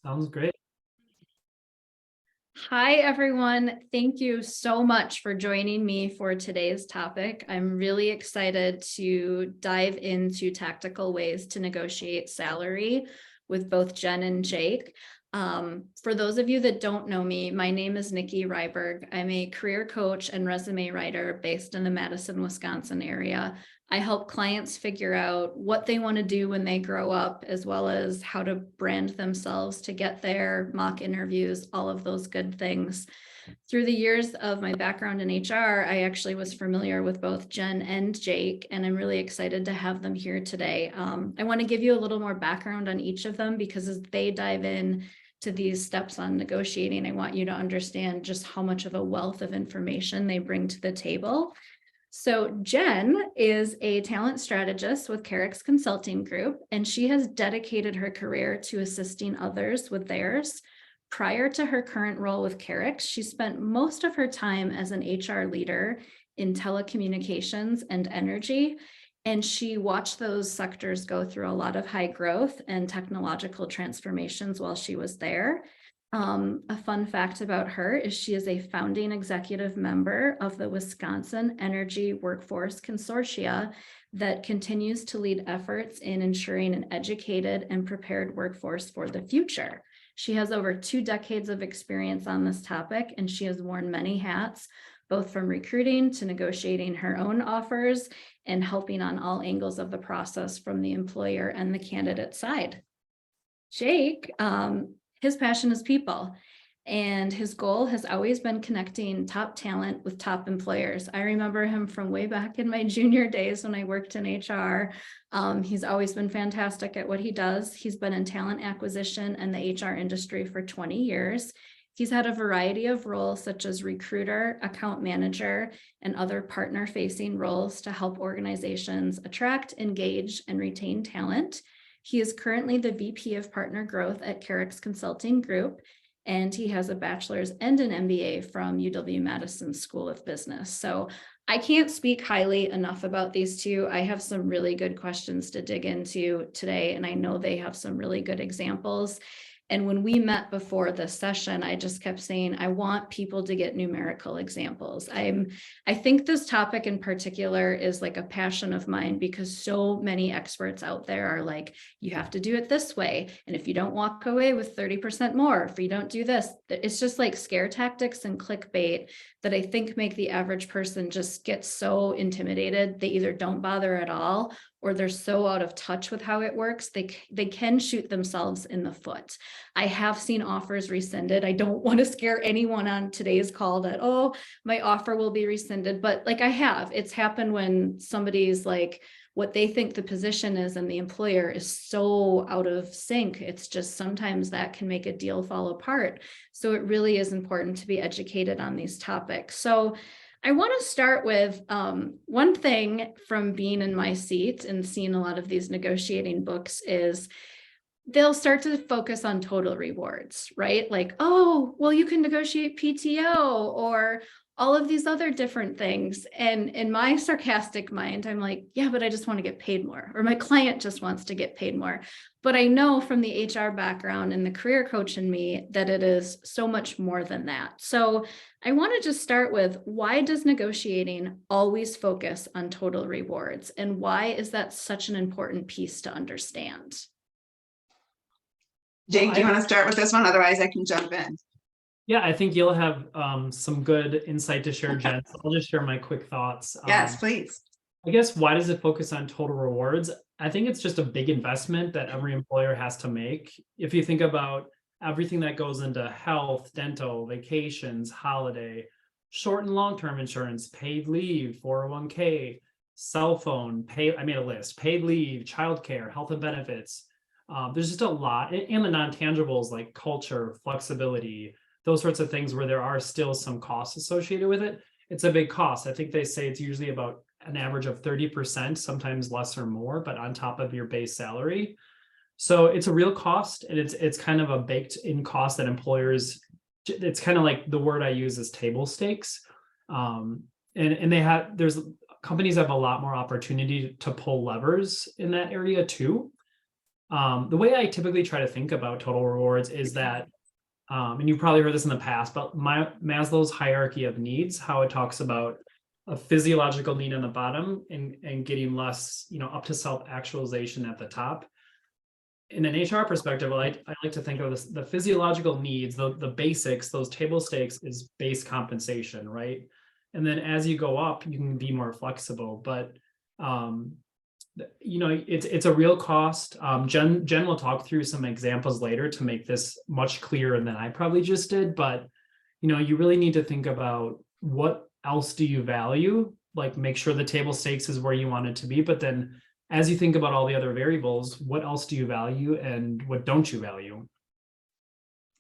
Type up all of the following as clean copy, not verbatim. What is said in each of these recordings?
Sounds great. Hi, everyone. Thank you so much for joining me for today's topic. I'm really excited to dive into tactical ways to negotiate salary with both Jen and Jake. For those of you that don't know me, my name is Nikki Ryberg. I'm a career coach and resume writer based in the Madison, Wisconsin area. I help clients figure out what they want to do when they grow up, as well as how to brand themselves to get there, mock interviews, all of those good things. Through the years of my background in HR, I actually was familiar with both Jen and Jake, and I'm really excited to have them here today. I want to give you a little more background on each of them because as they dive in to these steps on negotiating, I want you to understand just how much of a wealth of information they bring to the table. So Jen is a talent strategist with Carex Consulting Group, and she has dedicated her career to assisting others with theirs. Prior to her current role with Carex, she spent most of her time as an HR leader in telecommunications and energy, and she watched those sectors go through a lot of high growth and technological transformations while she was there. A fun fact about her is she is a founding executive member of the Wisconsin Energy Workforce Consortia that continues to lead efforts in ensuring an educated and prepared workforce for the future. She has over 2 decades of experience on this topic, and she has worn many hats, both from recruiting to negotiating her own offers and helping on all angles of the process from the employer and the candidate side. Jake, his passion is people, and his goal has always been connecting top talent with top employers. I remember him from way back in my junior days when I worked in HR. He's always been fantastic at what he does. He's been in talent acquisition and the HR industry for 20 years. He's had a variety of roles such as recruiter, account manager, and other partner-facing roles to help organizations attract, engage, and retain talent. He is currently the VP of Partner Growth at Carex Consulting Group, and he has a bachelor's and an MBA from UW-Madison School of Business. So I can't speak highly enough about these two. I have some really good questions to dig into today, and I know they have some really good examples. And when we met before this session, I just kept saying, I want people to get numerical examples. I think this topic in particular is like a passion of mine because so many experts out there are like, you have to do it this way. And if you don't walk away with 30% more, if you don't do this, it's just like scare tactics and clickbait that I think make the average person just get so intimidated. They either don't bother at all, or they're so out of touch with how it works, they can shoot themselves in the foot. I have seen offers rescinded. I don't want to scare anyone on today's call that, oh, my offer will be rescinded, but like I have, it's happened when somebody's like, what they think the position is and the employer is so out of sync. It's just sometimes that can make a deal fall apart. So it really is important to be educated on these topics. So I want to start with one thing from being in my seat and seeing a lot of these negotiating books is they'll start to focus on total rewards, right? Like, oh, well, you can negotiate PTO or all of these other different things. And in my sarcastic mind, I'm like, yeah, but I just want to get paid more, or my client just wants to get paid more. But I know from the HR background and the career coach in me that it is so much more than that. So I want to just start with, why does negotiating always focus on total rewards? And why is that such an important piece to understand? Jake, do you want to start with this one? Otherwise, I can jump in. Yeah, I think you'll have some good insight to share, Jen. So I'll just share my quick thoughts. Yes, please. I guess, why does it focus on total rewards? I think it's just a big investment that every employer has to make. If you think about everything that goes into health, dental, vacations, holiday, short and long-term insurance, paid leave, 401k, cell phone, I made a list, paid leave, childcare, health and benefits. There's just a lot, and the non-tangibles like culture, flexibility, those sorts of things where there are still some costs associated with it. It's a big cost. I think they say it's usually about an average of 30%, sometimes less or more, but on top of your base salary. So it's a real cost, and it's kind of a baked in cost that employers, it's kind of like the word I use is table stakes. And there's companies have a lot more opportunity to pull levers in that area too. The way I typically try to think about total rewards is that, and you've probably heard this in the past, but Maslow's hierarchy of needs, how it talks about a physiological need on the bottom and getting less, up to self-actualization at the top. In an HR perspective, I like to think of this, the physiological needs, the basics, those table stakes is base compensation, right? And then as you go up, you can be more flexible, but it's a real cost. Jen will talk through some examples later to make this much clearer than I probably just did, but you really need to think about what else do you value, like make sure the table stakes is where you want it to be, but then as you think about all the other variables, what else do you value and what don't you value?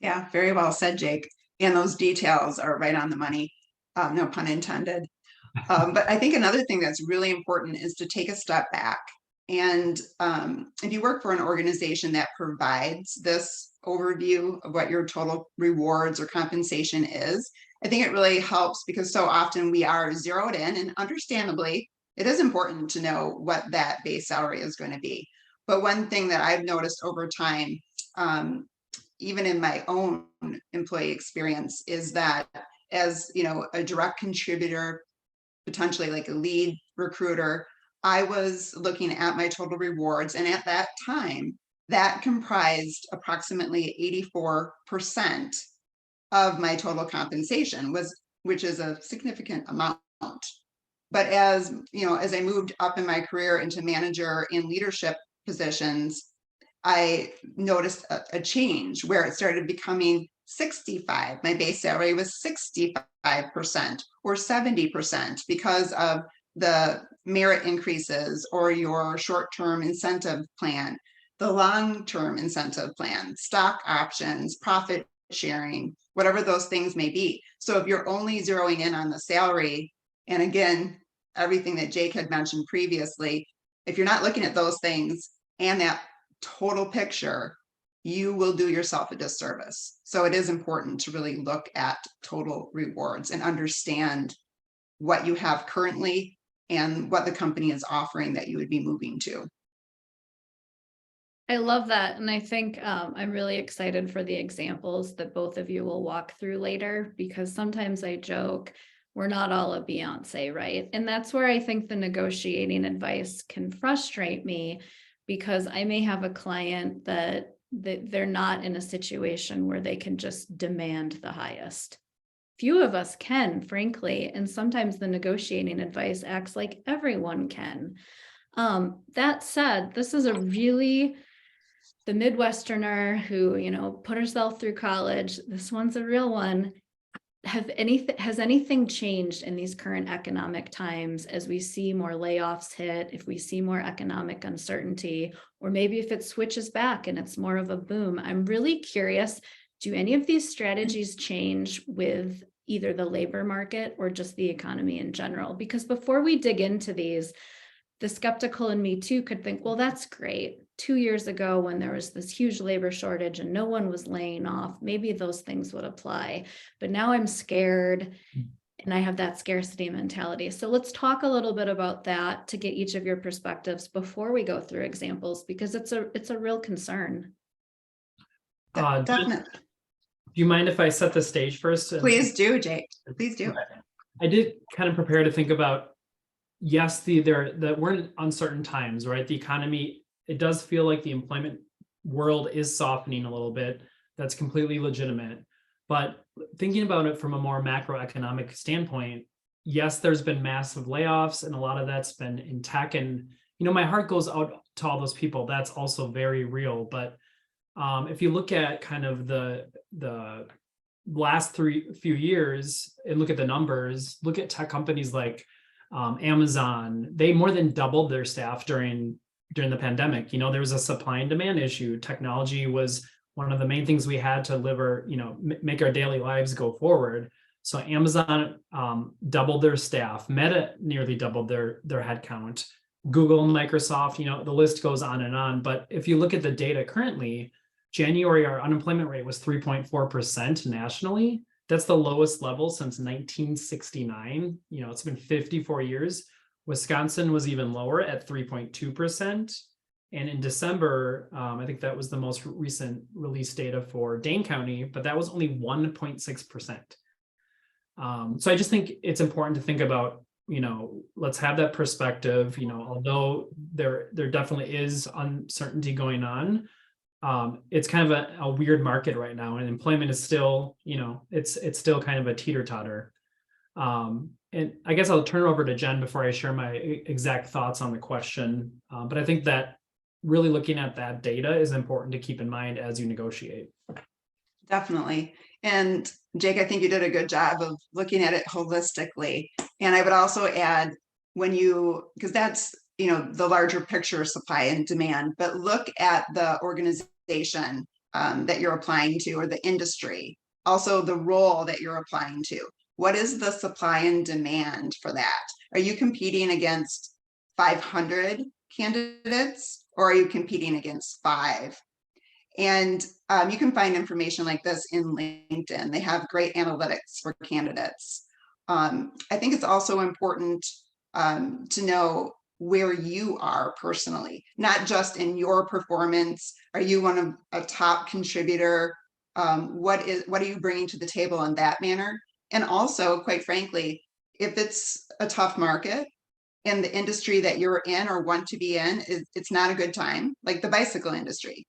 Yeah, very well said, Jake. And those details are right on the money. No pun intended. But I think another thing that's really important is to take a step back. And if you work for an organization that provides this overview of what your total rewards or compensation is, I think it really helps because so often we are zeroed in, and understandably, it is important to know what that base salary is going to be. But one thing that I've noticed over time, even in my own employee experience, is that as a direct contributor, potentially like a lead recruiter, I was looking at my total rewards, and at that time, that comprised approximately 84% of my total compensation, which is a significant amount. But as I moved up in my career into manager and leadership positions, I noticed a change where it started becoming 65. My base salary was 65% or 70% because of the merit increases or your short-term incentive plan, the long-term incentive plan, stock options, profit sharing, whatever those things may be. So if you're only zeroing in on the salary, and again, everything that Jake had mentioned previously, if you're not looking at those things and that total picture, you will do yourself a disservice. So it is important to really look at total rewards and understand what you have currently and what the company is offering that you would be moving to. I love that. And I think I'm really excited for the examples that both of you will walk through later, because sometimes I joke, we're not all a Beyonce, right? And that's where I think the negotiating advice can frustrate me, because I may have a client that they're not in a situation where they can just demand the highest. Few of us can, frankly, and sometimes the negotiating advice acts like everyone can. That said, this is the Midwesterner who, put herself through college. This one's a real one. Has anything changed in these current economic times as we see more layoffs hit, if we see more economic uncertainty, or maybe if it switches back and it's more of a boom? I'm really curious, do any of these strategies change with either the labor market or just the economy in general? Because before we dig into these, the skeptical in me too could think, well, that's great. 2 years ago, when there was this huge labor shortage and no one was laying off, maybe those things would apply. But now I'm scared and I have that scarcity mentality. So let's talk a little bit about that to get each of your perspectives before we go through examples, because it's a real concern. Definitely. Do you mind if I set the stage first? Please do, Jake. Please do. I did kind of prepare to think about, yes, we're in uncertain times, right? The economy, it does feel like the employment world is softening a little bit. That's completely legitimate. But thinking about it from a more macroeconomic standpoint, yes, there's been massive layoffs, and a lot of that's been in tech. And, my heart goes out to all those people. That's also very real. But if you look at kind of the last few years and look at the numbers, look at tech companies like Amazon, they more than doubled their staff during the pandemic. There was a supply and demand issue. Technology was one of the main things we had to live or, make our daily lives go forward. So Amazon doubled their staff. Meta nearly doubled their headcount. Google and Microsoft, the list goes on and on. But if you look at the data currently, January, our unemployment rate was 3.4% nationally. That's the lowest level since 1969. It's been 54 years. Wisconsin was even lower at 3.2%. And in December, I think that was the most recent release data for Dane County, but that was only 1.6%. So I just think it's important to think about, let's have that perspective, although there definitely is uncertainty going on. It's kind of a weird market right now, and employment is still, it's still kind of a teeter-totter. And I guess I'll turn it over to Jen before I share my exact thoughts on the question. But I think that really looking at that data is important to keep in mind as you negotiate. Definitely. And Jake, I think you did a good job of looking at it holistically. And I would also add, because that's, the larger picture of supply and demand, but look at the organization that you're applying to, or the industry, also the role that you're applying to. What is the supply and demand for that? Are you competing against 500 candidates, or are you competing against 5? And you can find information like this in LinkedIn. They have great analytics for candidates. I think it's also important to know where you are personally, not just in your performance. Are you a top contributor? What are you bringing to the table in that manner? And also, quite frankly, if it's a tough market and the industry that you're in or want to be in, it's not a good time, like the bicycle industry.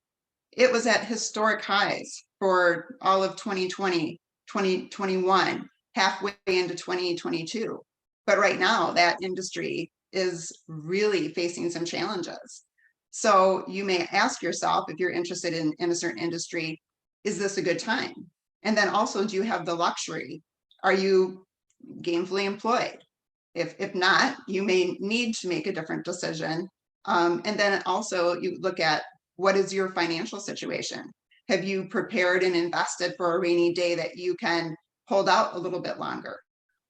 It was at historic highs for all of 2020, 2021, halfway into 2022. But right now, that industry is really facing some challenges. So you may ask yourself, if you're interested in a certain industry, is this a good time? And then also, do you have the luxury? Are you gainfully employed? If not, you may need to make a different decision. And then also you look at, what is your financial situation? Have you prepared and invested for a rainy day that you can hold out a little bit longer?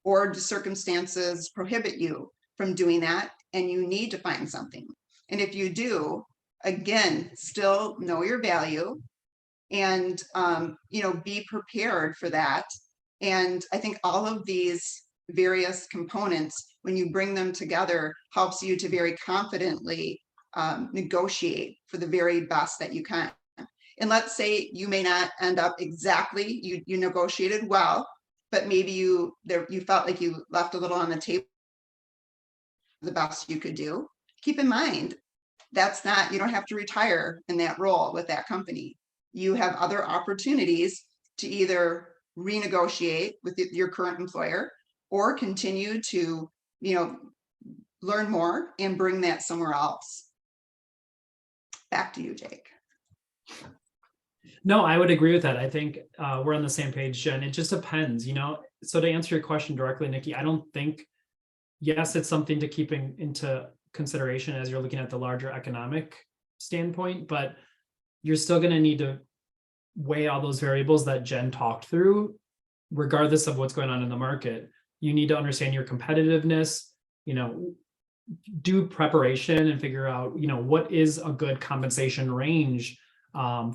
Or do circumstances prohibit you from doing that and you need to find something? And if you do, again, still know your value and be prepared for that. And I think all of these various components, when you bring them together, helps you to very confidently negotiate for the very best that you can. And let's say you may not end up exactly, you negotiated well, but maybe you felt like you left a little on the table, the best you could do. Keep in mind, you don't have to retire in that role with that company. You have other opportunities to either renegotiate with your current employer or continue to, learn more and bring that somewhere else. Back to you, Jake. No, I would agree with that. I think we're on the same page, Jen. It just depends, So to answer your question directly, Nikki, I don't think, yes, it's something to keep into consideration as you're looking at the larger economic standpoint, but you're still going to need to weigh all those variables that Jen talked through, regardless of what's going on in the market. You need to understand your competitiveness, do preparation and figure out, what is a good compensation range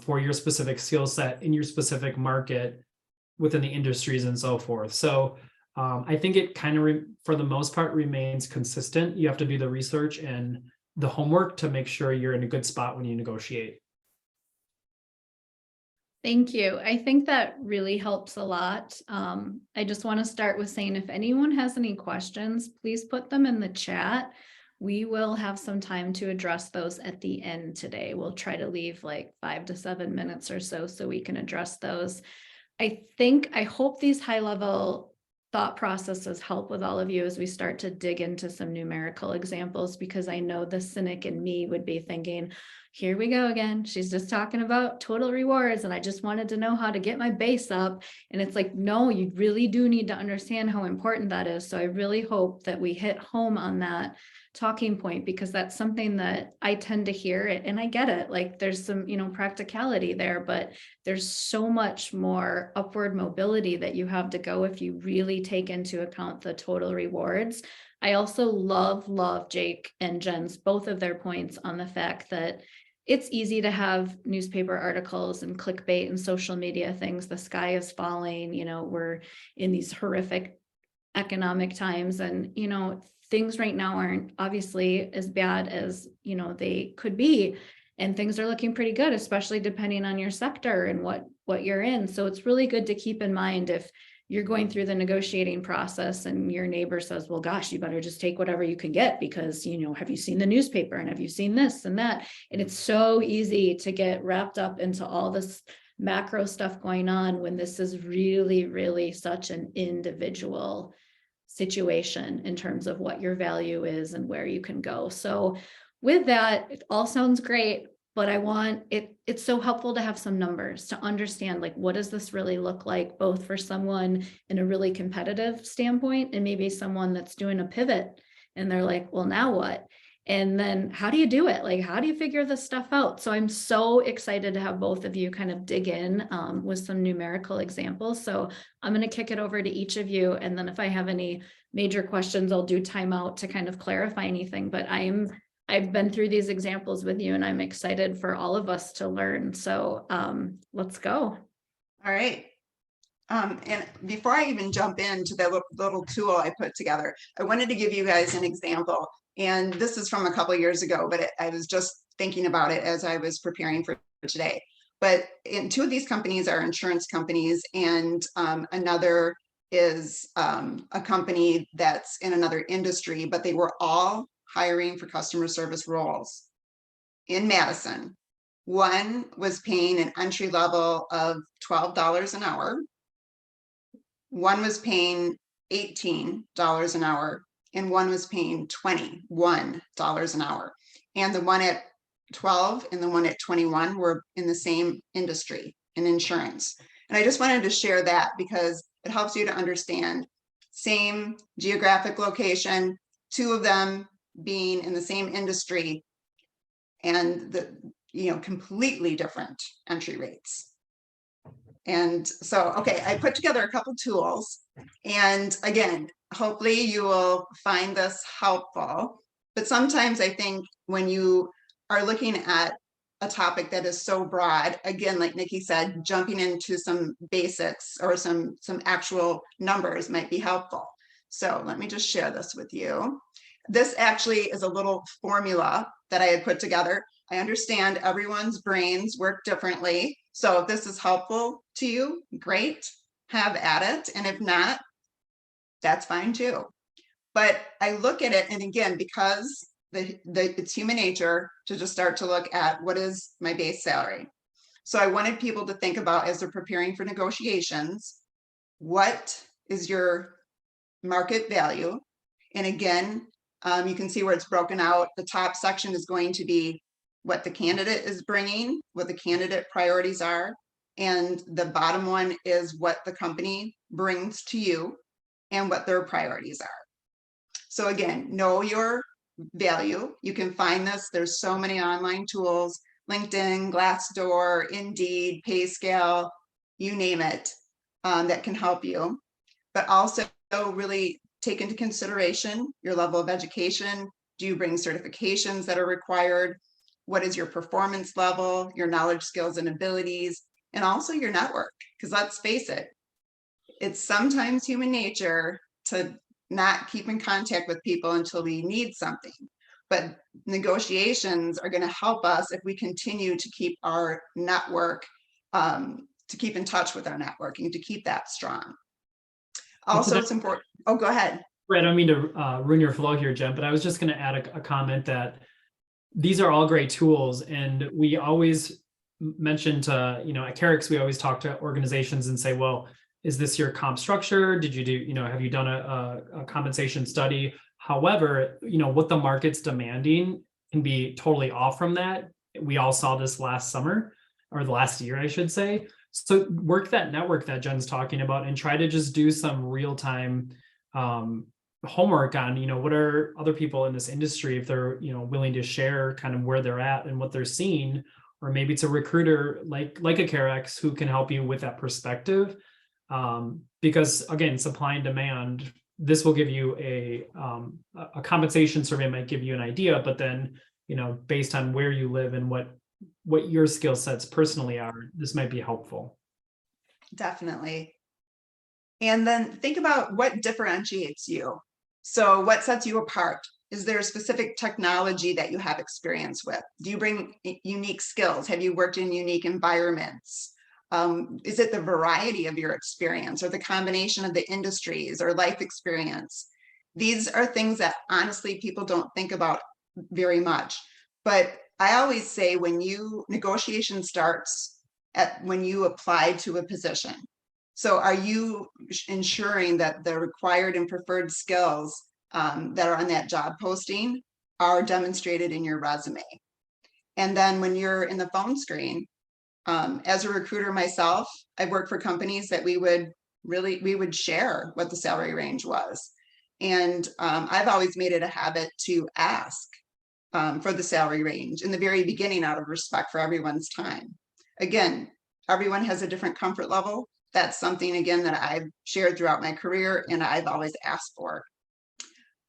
for your specific skill set in your specific market within the industries and so forth. So I think it kind of, for the most part, remains consistent. You have to do the research and the homework to make sure you're in a good spot when you negotiate. Thank you. I think that really helps a lot. I just want to start with saying, if anyone has any questions, please put them in the chat. We will have some time to address those at the end today. We'll try to leave like 5 to 7 minutes or so we can address those. I hope these high-level thought processes help with all of you as we start to dig into some numerical examples, because I know the cynic in me would be thinking, here we go again. She's just talking about total rewards, and I just wanted to know how to get my base up. And it's like, no, you really do need to understand how important that is. So I really hope that we hit home on that talking point, because that's something that I tend to hear it, and I get it. Like there's some, practicality there, but there's so much more upward mobility that you have to go if you really take into account the total rewards. I also love Jake and Jen's, both of their points on the fact that it's easy to have newspaper articles and clickbait and social media things. The sky is falling, we're in these horrific economic times, and, things right now aren't obviously as bad as, you know, they could be. And things are looking pretty good, especially depending on your sector and what you're in. So it's really good to keep in mind if you're going through the negotiating process and your neighbor says, well, gosh, you better just take whatever you can get because, you know, have you seen the newspaper and have you seen this and that? And it's so easy to get wrapped up into all this macro stuff going on when this is really, really such an individual situation in terms of what your value is and where you can go. So with that, it all sounds great, but I want it's so helpful to have some numbers to understand, like, what does this really look like, both for someone in a really competitive standpoint and maybe someone that's doing a pivot and they're like, well, now what? And then how do you do it? Like, how do you figure this stuff out? So I'm so excited to have both of you kind of dig in with some numerical examples. So I'm going to kick it over to each of you. And then if I have any major questions, I'll do timeout to kind of clarify anything. But I've been through these examples with you and I'm excited for all of us to learn. So let's go. All right. And before I even jump into the little tool I put together, I wanted to give you guys an example. And this is from a couple of years ago, but I was just thinking about it as I was preparing for today. But two of these companies are insurance companies, and another is a company that's in another industry, but they were all hiring for customer service roles in Madison. One was paying an entry level of $12 an hour. One was paying $18 an hour, and one was paying $21 an hour. And the one at 12 and the one at 21 were in the same industry, in insurance. And I just wanted to share that because it helps you to understand same geographic location, two of them being in the same industry, and the completely different entry rates. And so, okay, I put together a couple tools, and again, hopefully you will find this helpful. But sometimes I think when you are looking at a topic that is so broad, again, like Nikki said, jumping into some basics or some actual numbers might be helpful. So let me just share this with you. This actually is a little formula that I had put together. I understand everyone's brains work differently. So if this is helpful to you, great, have at it. And if not, that's fine too. But I look at it, and again, because it's human nature to just start to look at what is my base salary. So I wanted people to think about, as they're preparing for negotiations, what is your market value? And again, you can see where it's broken out. The top section is going to be what the candidate is bringing, what the candidate priorities are. And the bottom one is what the company brings to you and what their priorities are. So again, know your value. You can find this. There's so many online tools, LinkedIn, Glassdoor, Indeed, PayScale, you name it, that can help you. But also really take into consideration your level of education. Do you bring certifications that are required? What is your performance level, your knowledge, skills, and abilities, and also your network? Because let's face it, it's sometimes human nature to not keep in contact with people until we need something. But negotiations are going to help us if we continue to keep our network, to keep in touch with our networking, to keep that strong. Also, it's important. Oh, go ahead. Right, I don't mean to ruin your flow here, Jen, but I was just going to add a comment that these are all great tools, and we always mention to, at Carex, we always talk to organizations and say, well, is this your comp structure? Did you do, have you done a compensation study? However, what the market's demanding can be totally off from that. We all saw this last summer, or the last year, I should say. So work that network that Jen's talking about and try to just do some real-time homework on, what are other people in this industry, if they're, willing to share kind of where they're at and what they're seeing, or maybe it's a recruiter like a Carex who can help you with that perspective. Because again, supply and demand, this will give you a compensation survey might give you an idea, but then, based on where you live and what your skill sets personally are, this might be helpful. Definitely. And then think about what differentiates you. So what sets you apart? Is there a specific technology that you have experience with? Do you bring unique skills? Have you worked in unique environments? Is it the variety of your experience or the combination of the industries or life experience? These are things that honestly people don't think about very much. But I always say negotiation starts when you apply to a position. So are you ensuring that the required and preferred skills that are on that job posting are demonstrated in your resume? And then when you're in the phone screen, as a recruiter myself, I've worked for companies that we would share what the salary range was. And I've always made it a habit to ask for the salary range in the very beginning out of respect for everyone's time. Again, everyone has a different comfort level. That's something, again, that I've shared throughout my career and I've always asked for.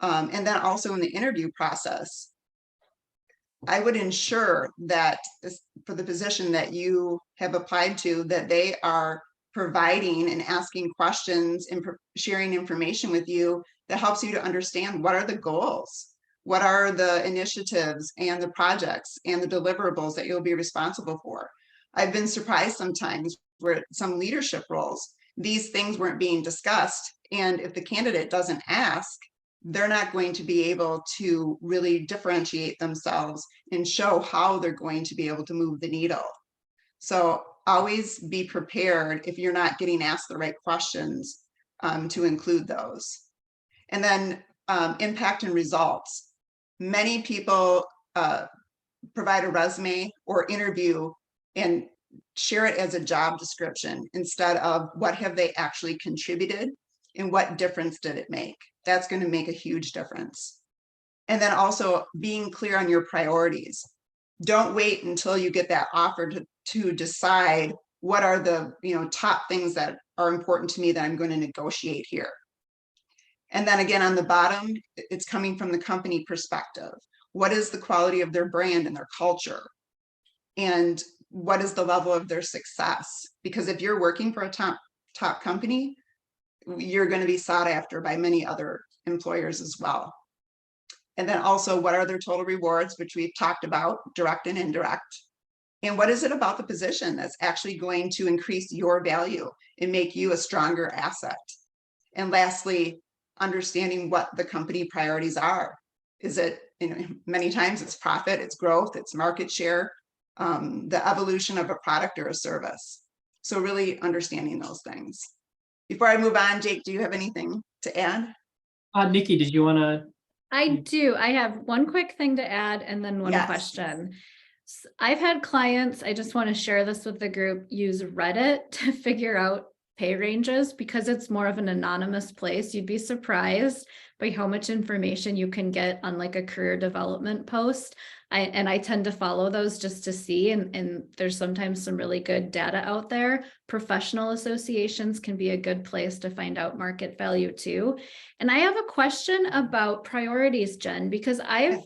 And then also in the interview process, I would ensure that for the position that you have applied to, that they are providing and asking questions and sharing information with you that helps you to understand what are the goals, what are the initiatives and the projects and the deliverables that you'll be responsible for. I've been surprised sometimes where some leadership roles, these things weren't being discussed. And if the candidate doesn't ask, they're not going to be able to really differentiate themselves and show how they're going to be able to move the needle. So always be prepared if you're not getting asked the right questions to include those. And then impact and results. Many people provide a resume or interview and share it as a job description instead of what have they actually contributed and what difference did it make. That's going to make a huge difference. And then also being clear on your priorities. Don't wait until you get that offer to decide what are the top things that are important to me that I'm going to negotiate here. And then again, on the bottom, it's coming from the company perspective. What is the quality of their brand and their culture? And what is the level of their success? Because if you're working for a top company, you're going to be sought after by many other employers as well. And then also, what are their total rewards, which we've talked about, direct and indirect? And what is it about the position that's actually going to increase your value and make you a stronger asset? And lastly, understanding what the company priorities are. Is it, many times it's profit, it's growth, it's market share, the evolution of a product or a service. So really understanding those things. Before I move on, Jake, do you have anything to add? Nikki, did you want to? I do. I have one quick thing to add and then one question. I've had clients, I just want to share this with the group, use Reddit to figure out pay ranges because it's more of an anonymous place. You'd be surprised by how much information you can get on like a career development post. I tend to follow those just to see, and there's sometimes some really good data out there. Professional associations can be a good place to find out market value too. And I have a question about priorities, Jen, because I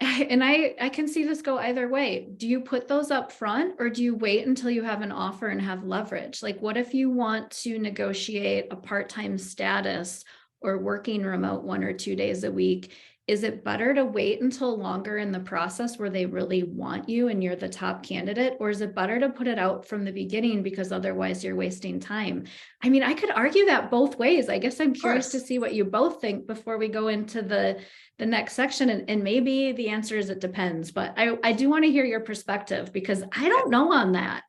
can see this go either way. Do you put those up front or do you wait until you have an offer and have leverage? Like, what if you want to negotiate a part-time status or working remote 1 or 2 days a week? Is it better to wait until longer in the process where they really want you and you're the top candidate? Or is it better to put it out from the beginning because otherwise you're wasting time? I mean, I could argue that both ways. I guess I'm curious to see what you both think before we go into the next section. And maybe the answer is it depends, but I do want to hear your perspective because I don't know on that.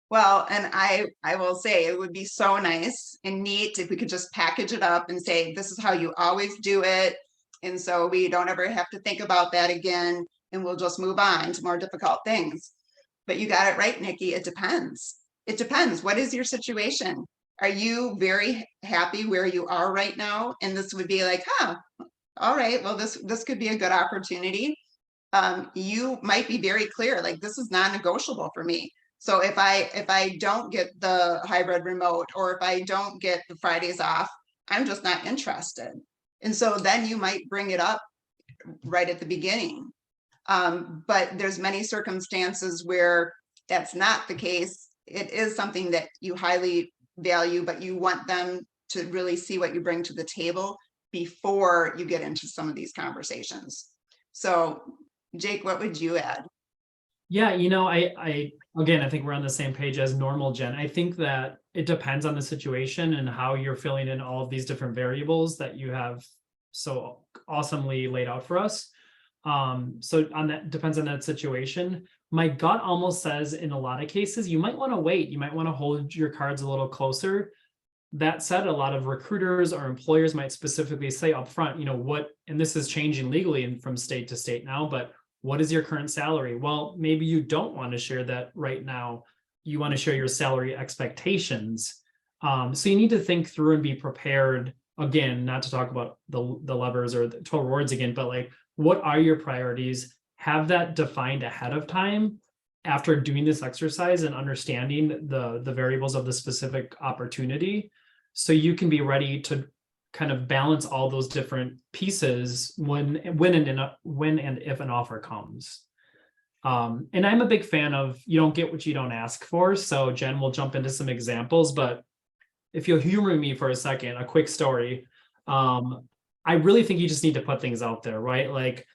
Well, and I will say it would be so nice and neat if we could just package it up and say, this is how you always do it. And so we don't ever have to think about that again, and we'll just move on to more difficult things. But you got it right, Nikki. It depends. It depends. What is your situation? Are you very happy where you are right now? And this would be like, all right, well, this could be a good opportunity. You might be very clear, like this is non-negotiable for me. So if I don't get the hybrid remote, or if I don't get the Fridays off, I'm just not interested. And so then you might bring it up right at the beginning. But there's many circumstances where that's not the case. It is something that you highly value, but you want them to really see what you bring to the table before you get into some of these conversations. So Jake, what would you add? Yeah, I again, I think we're on the same page as normal, Jen. I think that it depends on the situation and how you're filling in all of these different variables that you have so awesomely laid out for us. So on that depends on that situation. My gut almost says in a lot of cases, you might want to wait. You might want to hold your cards a little closer. That said, a lot of recruiters or employers might specifically say upfront, what, and this is changing legally and from state to state now, but what is your current salary? Well, maybe you don't want to share that right now. You want to share your salary expectations. So you need to think through and be prepared. Again, not to talk about the levers or the total rewards again, but like, what are your priorities? Have that defined ahead of time after doing this exercise and understanding the variables of the specific opportunity, so you can be ready to kind of balance all those different pieces when and if an offer comes. And I'm a big fan of you don't get what you don't ask for. So Jen will jump into some examples, but if you'll humor me for a second, a quick story. I really think you just need to put things out there, right? Like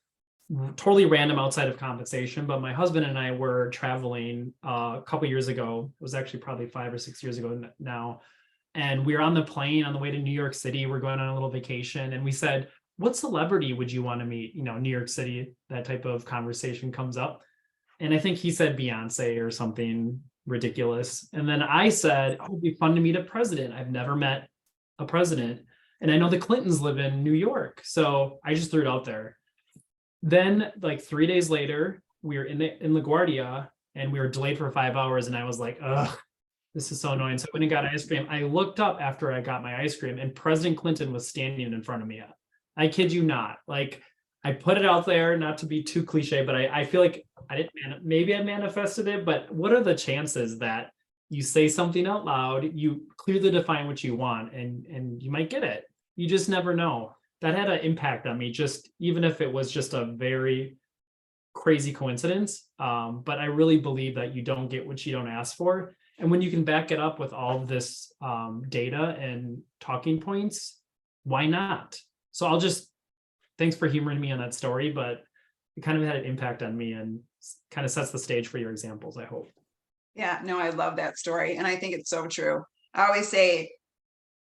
totally random outside of compensation, but my husband and I were traveling a couple years ago. It was actually probably 5 or 6 years ago now. And we were on the plane on the way to New York City. We're going on a little vacation. And we said, what celebrity would you want to meet? New York City, that type of conversation comes up. And I think he said Beyonce or something ridiculous. And then I said, oh, it would be fun to meet a president. I've never met a president. And I know the Clintons live in New York. So I just threw it out there. Then like 3 days later, we were in LaGuardia and we were delayed for 5 hours. And I was like, ugh, this is so annoying. So I went and got ice cream. I looked up after I got my ice cream and President Clinton was standing in front of me. I kid you not. Like I put it out there, not to be too cliche, but I feel like maybe I manifested it, but what are the chances that you say something out loud, you clearly define what you want and you might get it. You just never know. That had an impact on me, just even if it was just a very crazy coincidence. But I really believe that you don't get what you don't ask for. And when you can back it up with all of this data and talking points, why not? So thanks for humoring me on that story, but it kind of had an impact on me and kind of sets the stage for your examples, I hope. Yeah, no, I love that story. And I think it's so true. I always say,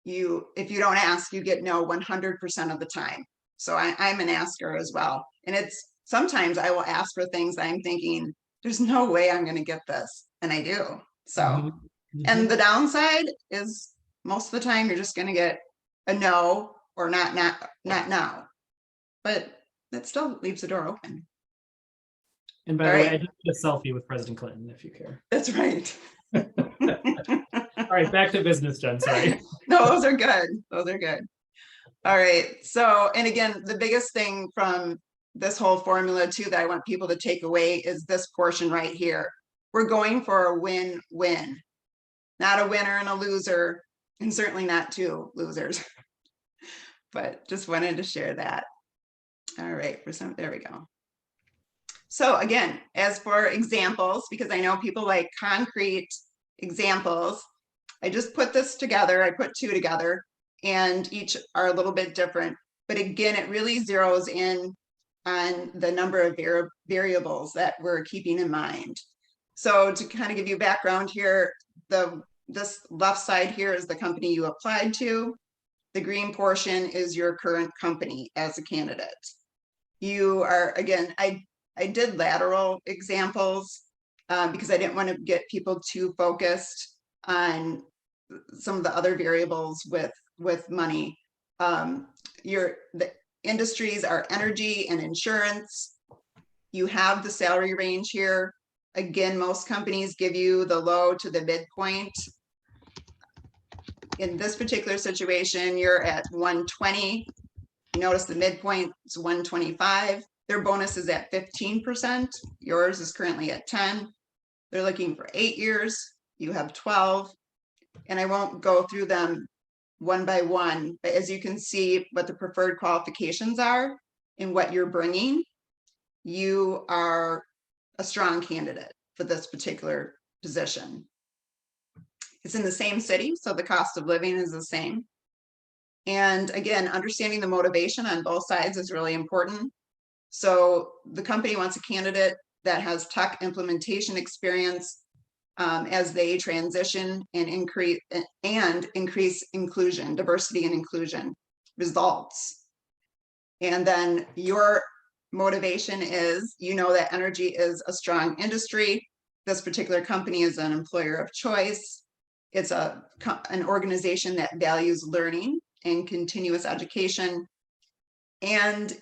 if you don't ask, you get no 100% of the time. So I'm an asker as well. And sometimes I will ask for things I'm thinking, there's no way I'm going to get this. And I do. So, and the downside is most of the time you're just going to get a no or not now. But that still leaves the door open. And by the way, I did a selfie with President Clinton, if you care. That's right. All right, back to business, Jen. Sorry. No, those are good. Those are good. All right. So, and again, the biggest thing from this whole formula too that I want people to take away is this portion right here. We're going for a win-win, not a winner and a loser, and certainly not two losers. But just wanted to share that. All right, there we go. So again, as for examples, because I know people like concrete examples, I just put this together. I put two together and each are a little bit different. But again, it really zeroes in on the number of variables that we're keeping in mind. So to kind of give you background here, this left side here is the company you applied to. The green portion is your current company as a candidate. You are, again, I did lateral examples because I didn't want to get people too focused on some of the other variables with money. The industries are energy and insurance. You have the salary range here. Again, most companies give you the low to the midpoint. In this particular situation, you're at 120. Notice the midpoint is 125. Their bonus is at 15%. Yours is currently at 10. They're looking for 8 years. You have 12. And I won't go through them one by one, but as you can see what the preferred qualifications are and what you're bringing, you are a strong candidate for this particular position. It's in the same city, so the cost of living is the same. And again, understanding the motivation on both sides is really important. So the company wants a candidate that has tech implementation experience as they transition and increase inclusion, diversity and inclusion results. And then your motivation is, you know, that energy is a strong industry. This particular company is an employer of choice. It's an organization that values learning and continuous education. And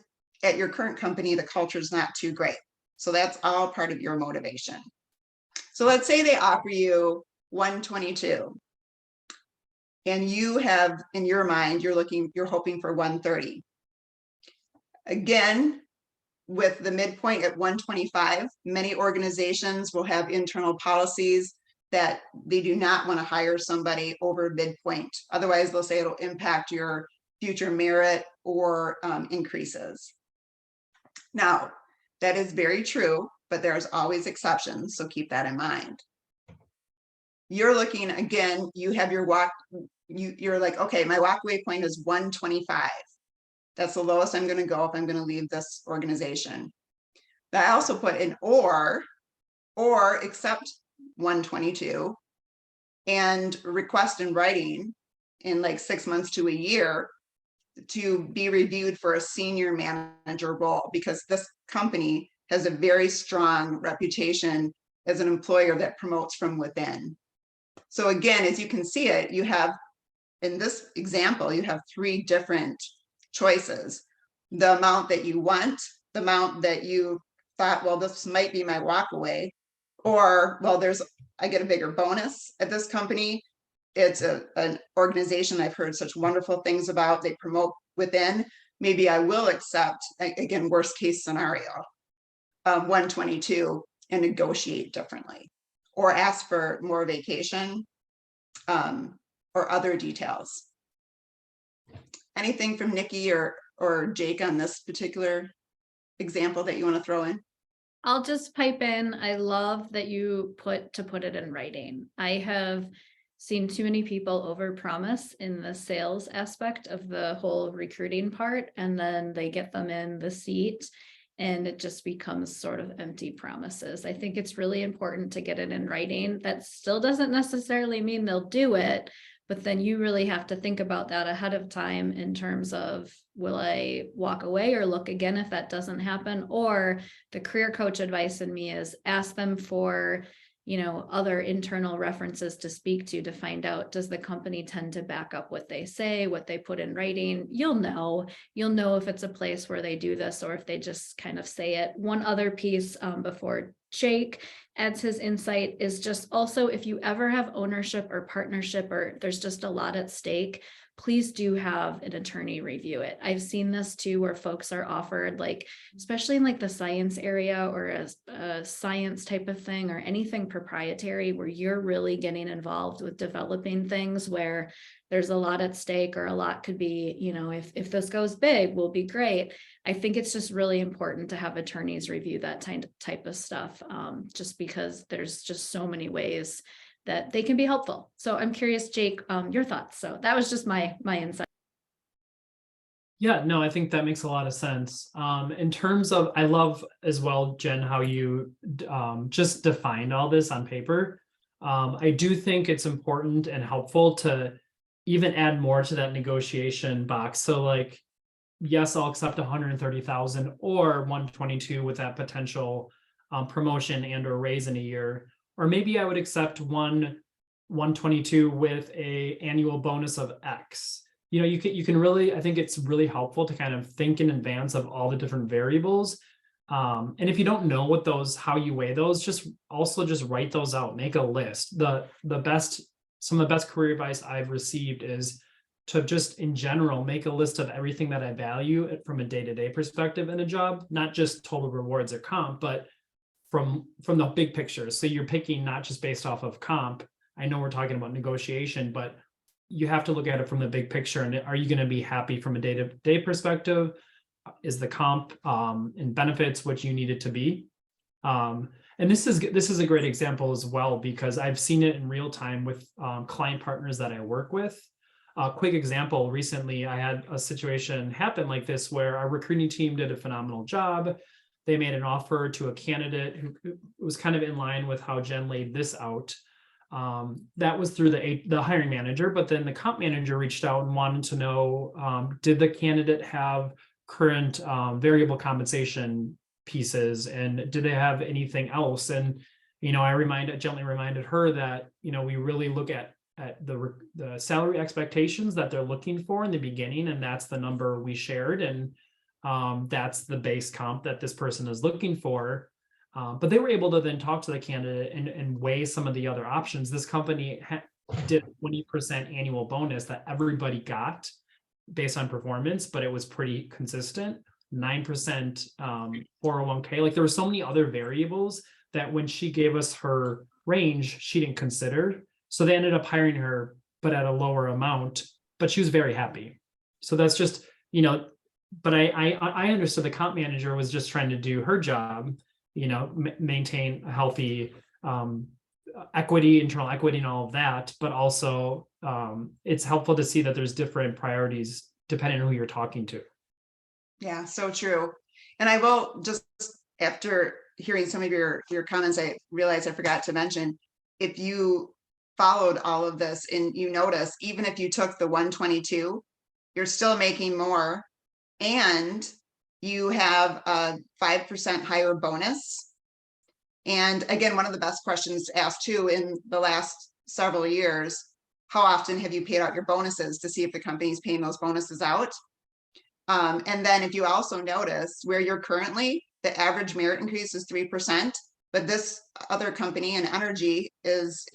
at your current company, the culture is not too great. So that's all part of your motivation. So let's say they offer you 122 and you have in your mind, you're hoping for 130. Again, with the midpoint at 125, many organizations will have internal policies that they do not want to hire somebody over midpoint. Otherwise, they'll say it'll impact your future merit or increases. Now, that is very true, but there's always exceptions, so keep that in mind. You're looking, again, you have your you're like, okay, my walkaway point is 125. That's the lowest I'm going to go if I'm going to leave this organization. But I also put an or accept 122 and request in writing in like 6 months to a year to be reviewed for a senior manager role, because this company has a very strong reputation as an employer that promotes from within. So again, as you can see it, you have, in this example, you have 3 different choices: the amount that you want, the amount that you thought, well, this might be my walkaway, or, well, I get a bigger bonus at this company. It's an organization I've heard such wonderful things about. They promote within. Maybe I will accept, again, worst case scenario, 122 and negotiate differently, or ask for more vacation or other details. Anything from Nikki or Jake on this particular example that you want to throw in? I'll just pipe in. I love that you put it in writing. I have seen too many people overpromise in the sales aspect of the whole recruiting part, and then they get them in the seat and it just becomes sort of empty promises. I think it's really important to get it in writing. That still doesn't necessarily mean they'll do it, but then you really have to think about that ahead of time in terms of, will I walk away or look again if that doesn't happen? Or the career coach advice in me is ask them for, other internal references to speak to find out, does the company tend to back up what they say, what they put in writing? You'll know if it's a place where they do this or if they just kind of say it. One other piece before Jake adds his insight is just also, if you ever have ownership or partnership or there's just a lot at stake, please do have an attorney review it. I've seen this too, where folks are offered, like, especially in like the science area or a science type of thing or anything proprietary, where you're really getting involved with developing things where there's a lot at stake, or a lot could be, if this goes big, will be great. I think it's just really important to have attorneys review that type of stuff, just because there's just so many ways that they can be helpful. So I'm curious, Jake, your thoughts. So that was just my insight. Yeah, no, I think that makes a lot of sense. In terms of, I love as well, Jen, how you just defined all this on paper. I do think it's important and helpful to even add more to that negotiation box. So like, yes, I'll accept 130,000 or 122 with that potential promotion and or raise in a year. Or maybe I would accept 122 with a annual bonus of X. You can really, I think it's really helpful to kind of think in advance of all the different variables. And if you don't know how you weigh those, just write those out, make a list. Some of the best career advice I've received is to just in general, make a list of everything that I value from a day-to-day perspective in a job, not just total rewards or comp, but from the big picture. So you're picking not just based off of comp. I know we're talking about negotiation, but you have to look at it from the big picture. And are you going to be happy from a day-to-day perspective? Is the comp and benefits what you need it to be? And this is a great example as well, because I've seen it in real time with client partners that I work with. A quick example, recently I had a situation happen like this where our recruiting team did a phenomenal job. They made an offer to a candidate who was kind of in line with how Jen laid this out. That was through the hiring manager, but then the comp manager reached out and wanted to know, did the candidate have current variable compensation pieces, and did they have anything else? And I gently reminded her that we really look at the salary expectations that they're looking for in the beginning, and that's the number we shared, and that's the base comp that this person is looking for. But they were able to then talk to the candidate and weigh some of the other options. This company did 20% annual bonus that everybody got based on performance, but it was pretty consistent. 9% 401k. Like, there were so many other variables that when she gave us her range, she didn't consider. So they ended up hiring her, but at a lower amount, but she was very happy. So that's just, but I understood the comp manager was just trying to do her job, maintain a healthy internal equity and all of that. But also it's helpful to see that there's different priorities depending on who you're talking to. Yeah, so true. And I will just, after hearing some of your comments, I realized I forgot to mention, if you followed all of this and you notice, even if you took the 122, you're still making more, and you have a 5% higher bonus. And again, one of the best questions asked too in the last several years, how often have you paid out your bonuses, to see if the company's paying those bonuses out? And then if you also notice where you're currently, the average merit increase is 3%, but this other company in energy is,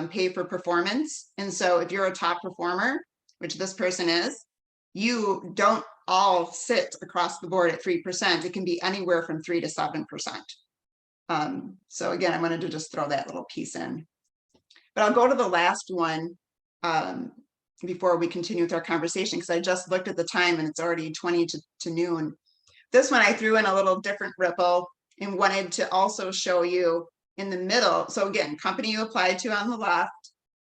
pay for performance. And so if you're a top performer, which this person is, you don't all sit across the board at 3%. It can be anywhere from 3 to 7%. So again, I wanted to just throw that little piece in, but I'll go to the last one before we continue with our conversation, because I just looked at the time and it's already 20 to noon. This one I threw in a little different ripple and wanted to also show you in the middle. So again, company you applied to on the left,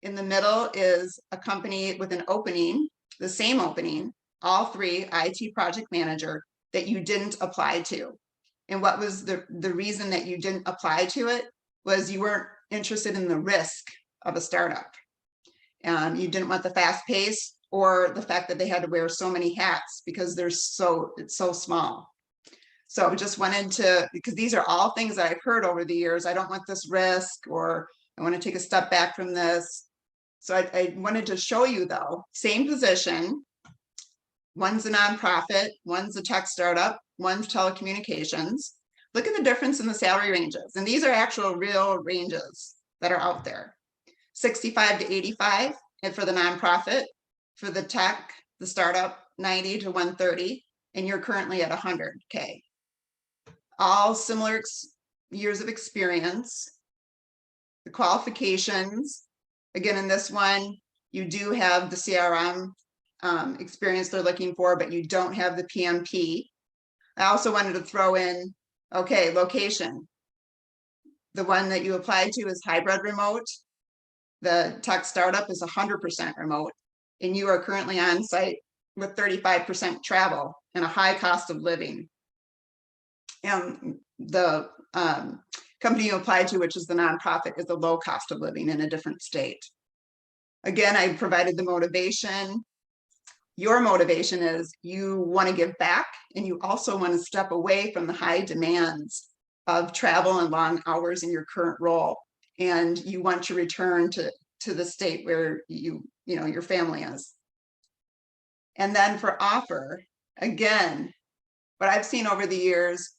in the middle is a company with an opening, the same opening, all three, IT project manager, that you didn't apply to. And what was the reason that you didn't apply to it was you weren't interested in the risk of a startup. You didn't want the fast pace or the fact that they had to wear so many hats because it's so small. So I just wanted to, because these are all things that I've heard over the years. I don't want this risk, or I want to take a step back from this. So I wanted to show you though, same position. One's a nonprofit, one's a tech startup, one's telecommunications. Look at the difference in the salary ranges. And these are actual real ranges that are out there. 65 to 85, and for the nonprofit, for the tech, the startup, 90 to 130, and you're currently at 100K. All similar years of experience. The qualifications, again, in this one, you do have the CRM experience they're looking for, but you don't have the PMP. I also wanted to throw in, okay, location. The one that you applied to is hybrid remote. The tech startup is 100% remote, and you are currently on site with 35% travel and a high cost of living. And the company you applied to, which is the nonprofit, is a low cost of living in a different state. Again, I provided the motivation. Your motivation is you want to give back, and you also want to step away from the high demands of travel and long hours in your current role. And you want to return to the state where your family is. And then for offer, again, what I've seen over the years,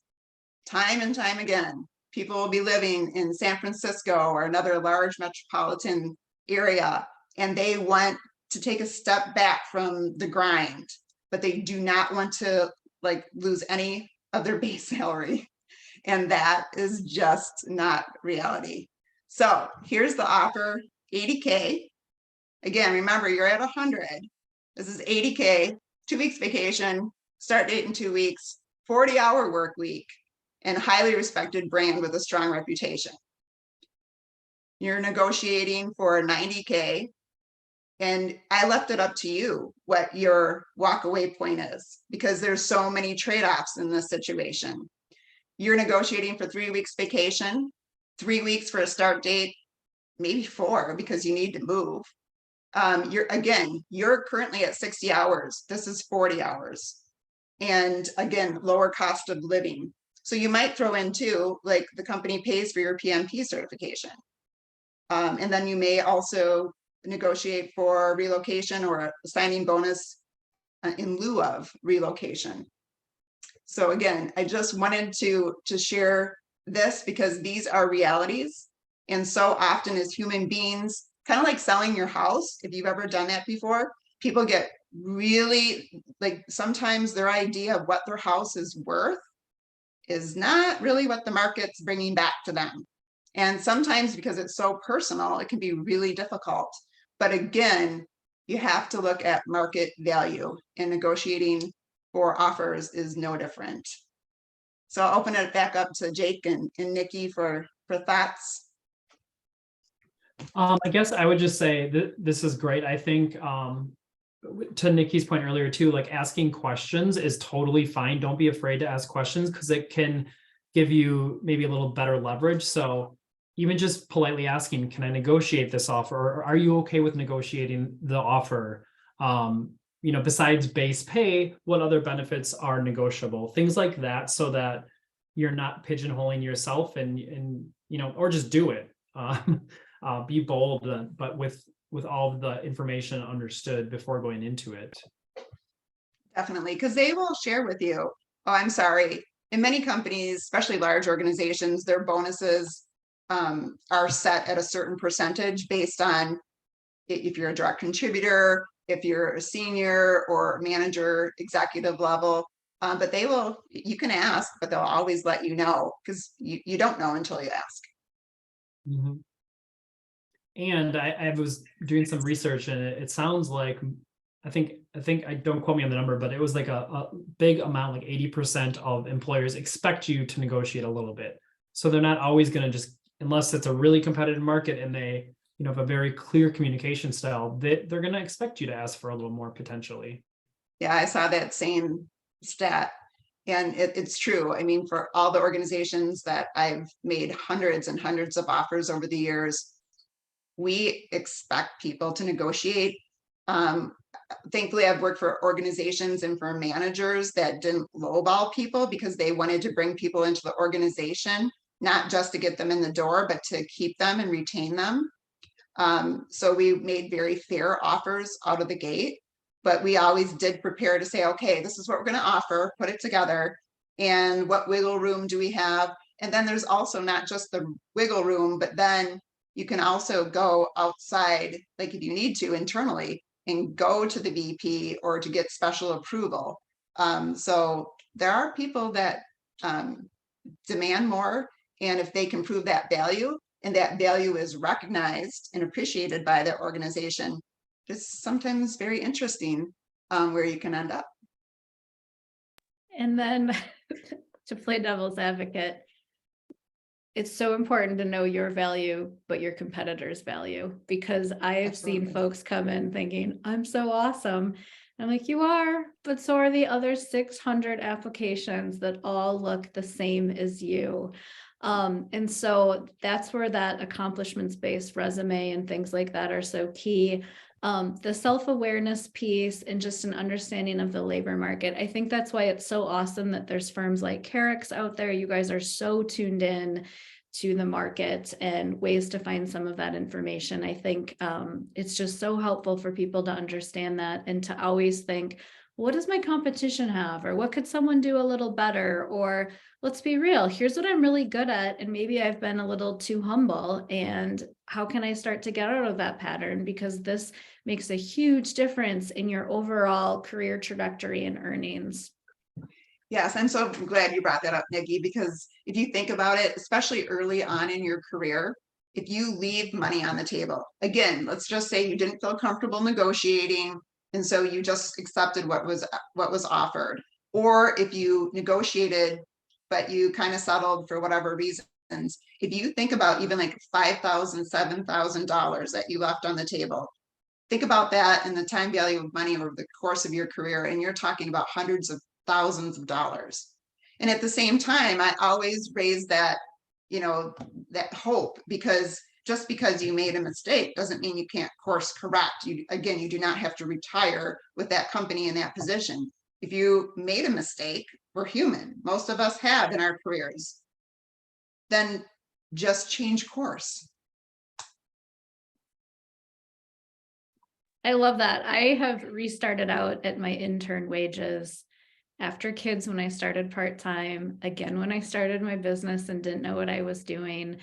time and time again, people will be living in San Francisco or another large metropolitan area, and they want to take a step back from the grind, but they do not want to lose any of their base salary. And that is just not reality. So here's the offer, 80K. Again, remember, you're at 100. This is 80K, 2 weeks vacation, start date in 2 weeks, 40-hour work week, and highly respected brand with a strong reputation. You're negotiating for 90K. And I left it up to you what your walk away point is, because there's so many trade-offs in this situation. You're negotiating for 3 weeks vacation, 3 weeks for a start date, maybe 4 because you need to move. You're currently at 60 hours. This is 40 hours. And again, lower cost of living. So you might throw in too, like the company pays for your PMP certification. And then you may also negotiate for relocation or a signing bonus in lieu of relocation. So again, I just wanted to share this because these are realities. And so often as human beings, kind of like selling your house, if you've ever done that before, people get really, like, sometimes their idea of what their house is worth is not really what the market's bringing back to them. And sometimes because it's so personal, it can be really difficult. But again, you have to look at market value, and negotiating for offers is no different. So I'll open it back up to Jake and Nikki for thoughts. I guess I would just say that this is great. I think to Nikki's point earlier too, like asking questions is totally fine. Don't be afraid to ask questions because it can give you maybe a little better leverage. So even just politely asking, can I negotiate this offer? Or are you okay with negotiating the offer? Besides base pay, what other benefits are negotiable? Things like that, so that you're not pigeonholing yourself and or just do it. Be bold, but with all of the information understood before going into it. Definitely, because they will share with you, oh, I'm sorry. In many companies, especially large organizations, their bonuses are set at a certain percentage based on if you're a direct contributor, if you're a senior or manager, executive level. But you can ask, but they'll always let you know, because you don't know until you ask. Mm-hmm. And I was doing some research, and it sounds like, I think I don't quote me on the number, but it was like a big amount, like 80% of employers expect you to negotiate a little bit. So they're not always going to just, unless it's a really competitive market and they have a very clear communication style, they're going to expect you to ask for a little more potentially. Yeah, I saw that same stat. And it's true. I mean, for all the organizations that I've made hundreds and hundreds of offers over the years, we expect people to negotiate. Thankfully, I've worked for organizations and for managers that didn't lowball people because they wanted to bring people into the organization, not just to get them in the door, but to keep them and retain them. So we made very fair offers out of the gate, but we always did prepare to say, okay, this is what we're going to offer, put it together, and what wiggle room do we have? And then there's also not just the wiggle room, but then you can also go outside, like if you need to internally, and go to the VP or to get special approval. So there are people that demand more, and if they can prove that value, and that value is recognized and appreciated by their organization, it's sometimes very interesting where you can end up. And then to play devil's advocate, it's so important to know your value, but your competitor's value, because I've seen folks come in thinking, I'm so awesome. And I'm like, you are, but so are the other 600 applications that all look the same as you. And so that's where that accomplishments-based resume and things like that are so key. The self-awareness piece and just an understanding of the labor market. I think that's why it's so awesome that there's firms like Carex out there. You guys are so tuned in to the market and ways to find some of that information. I think it's just so helpful for people to understand that and to always think, what does my competition have? Or what could someone do a little better? Or let's be real, here's what I'm really good at. And maybe I've been a little too humble. And how can I start to get out of that pattern? Because this makes a huge difference in your overall career trajectory and earnings. Yes, I'm so glad you brought that up, Nikki, because if you think about it, especially early on in your career, if you leave money on the table, again, let's just say you didn't feel comfortable negotiating, and so you just accepted what was offered, or if you negotiated, but you kind of settled for whatever reasons. If you think about even like $5,000, $7,000 that you left on the table, think about that and the time value of money over the course of your career, and you're talking about hundreds of thousands of dollars. And at the same time, I always raise that, that hope, because just because you made a mistake doesn't mean you can't course correct. You do not have to retire with that company in that position. If you made a mistake, we're human. Most of us have in our careers. Then just change course. I love that. I have restarted out at my intern wages after kids when I started part-time, again when I started my business and didn't know what I was doing.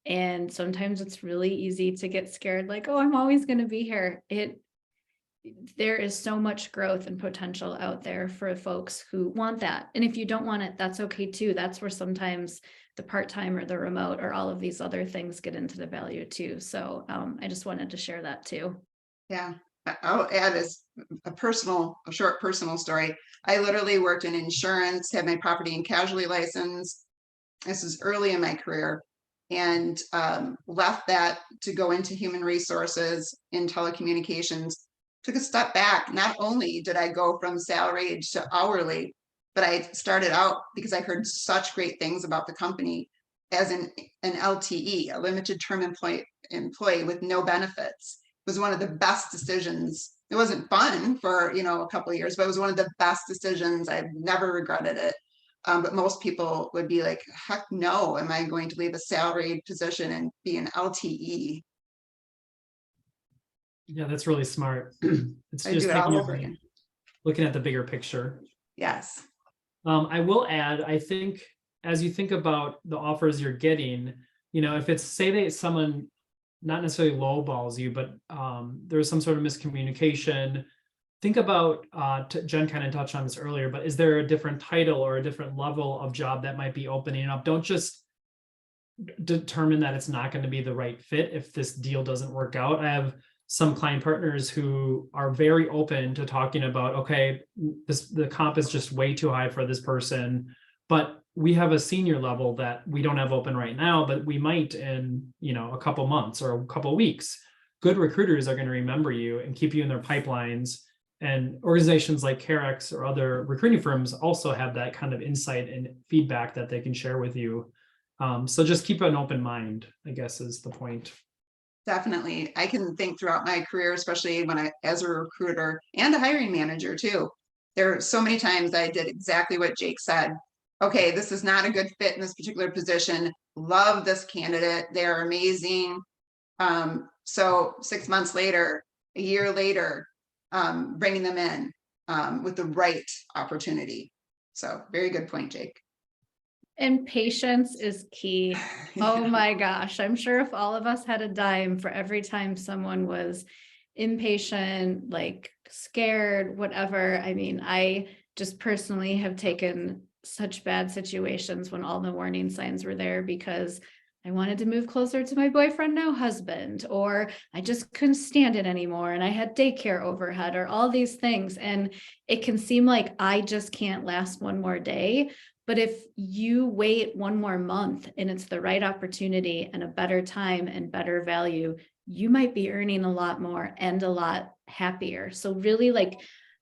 And sometimes it's really easy to get scared, like, oh, I'm always going to be here. There is so much growth and potential out there for folks who want that. And if you don't want it, that's okay too. That's where sometimes the part-time or the remote or all of these other things get into the value too. So I just wanted to share that too. Yeah, I'll add as a short personal story. I literally worked in insurance, had my property and casualty license. This is early in my career, and left that to go into human resources in telecommunications. Took a step back. Not only did I go from salaried to hourly, but I started out because I heard such great things about the company as an LTE, a limited term employee with no benefits. Was one of the best decisions. It wasn't fun for, a couple of years, but it was one of the best decisions. I've never regretted it. But most people would be like, heck no, am I going to leave a salaried position and be an LTE? Yeah, that's really smart. It's I just do it all taking over again. looking at the bigger picture. Yes. I will add, I think as you think about the offers you're getting, if it's someone not necessarily lowballs you, but there's some sort of miscommunication. Think about, Jen kind of touched on this earlier, but is there a different title or a different level of job that might be opening up? Don't just determine that it's not going to be the right fit if this deal doesn't work out. I have some client partners who are very open to talking about, okay, the comp is just way too high for this person, but we have a senior level that we don't have open right now, but we might in, a couple months or a couple weeks. Good recruiters are going to remember you and keep you in their pipelines. And organizations like Carex or other recruiting firms also have that kind of insight and feedback that they can share with you. So just keep an open mind, I guess, is the point. Definitely. I can think throughout my career, especially as a recruiter and a hiring manager too. There are so many times I did exactly what Jake said. Okay, this is not a good fit in this particular position. Love this candidate. They're amazing. So 6 months later, a year later, bringing them in with the right opportunity. So very good point, Jake. And patience is key. Oh my gosh. I'm sure if all of us had a dime for every time someone was impatient, like scared, whatever. I mean, I just personally have taken such bad situations when all the warning signs were there because I wanted to move closer to my boyfriend, now husband, or I just couldn't stand it anymore. And I had daycare overhead or all these things. And it can seem like I just can't last one more day. But if you wait one more month and it's the right opportunity and a better time and better value, you might be earning a lot more and a lot happier. So really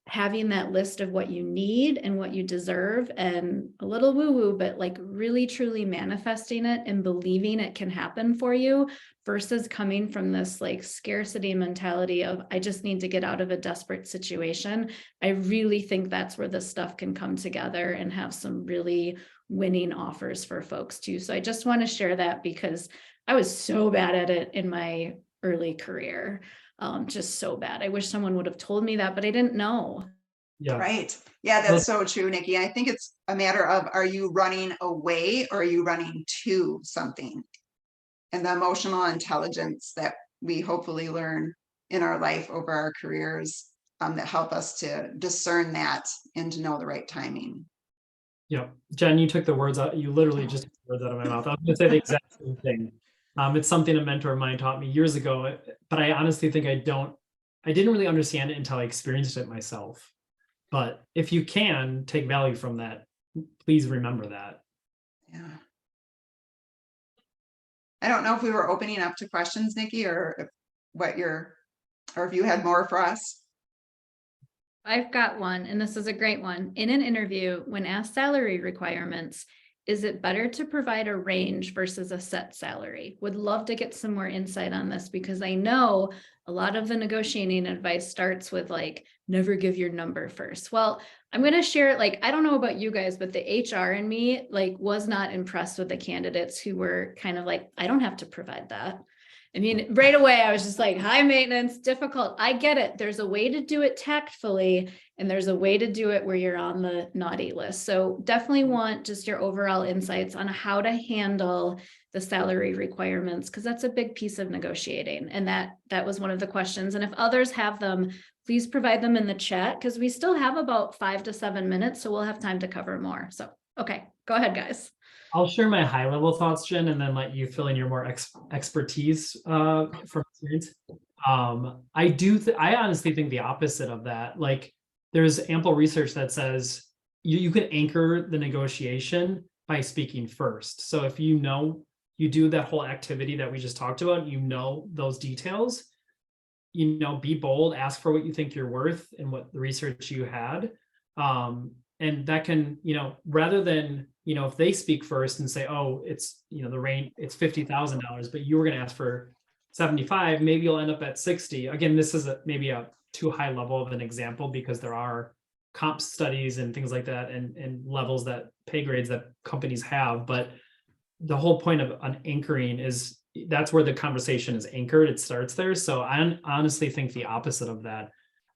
having that list of what you need and what you deserve, and a little woo-woo, but really truly manifesting it and believing it can happen for you versus coming from this scarcity mentality of, I just need to get out of a desperate situation. I really think that's where this stuff can come together and have some really winning offers for folks too. So I just want to share that because I was so bad at it in my early career. Just so bad. I wish someone would have told me that, but I didn't know. Yeah. Right. Yeah, that's so true, Nikki. I think it's a matter of, are you running away or are you running to something? And the emotional intelligence that we hopefully learn in our life over our careers that help us to discern that and to know the right timing. Yeah. Jen, you took the words out. You literally just took the words out of my mouth. I was going to say the exact same thing. It's something a mentor of mine taught me years ago, but I honestly think I didn't really understand it until I experienced it myself. But if you can take value from that, please remember that. Yeah. I don't know if we were opening up to questions, Nikki, or what your or if you had more for us. I've got one, and this is a great one. In an interview, when asked salary requirements, is it better to provide a range versus a set salary? Would love to get some more insight on this, because I know a lot of the negotiating advice starts with like, never give your number first. Well, I'm going to share, like, I don't know about you guys, but the HR in me like was not impressed with the candidates who were kind of like, I don't have to provide that. I mean, right away, I was just like, high maintenance, difficult. I get it. There's a way to do it tactfully, and there's a way to do it where you're on the naughty list. So definitely want just your overall insights on how to handle the salary requirements, because that's a big piece of negotiating. And that was one of the questions. And if others have them, please provide them in the chat, because we still have about 5 to 7 minutes, so we'll have time to cover more. So, okay, go ahead, guys. I'll share my high level thoughts, Jen, and then let you fill in your more expertise from experience. I honestly think the opposite of that. Like, there's ample research that says you can anchor the negotiation by speaking first. So if you do that whole activity that we just talked about, those details, be bold, ask for what you think you're worth and what the research you had. And that can, rather than, if they speak first and say, oh, it's, the range, it's $50,000, but you were going to ask for 75, maybe you'll end up at 60. Again, this is maybe a too high level of an example, because there are comp studies and things like that, and levels, that pay grades that companies have. But the whole point of an anchoring is that's where the conversation is anchored. It starts there. So I honestly think the opposite of that.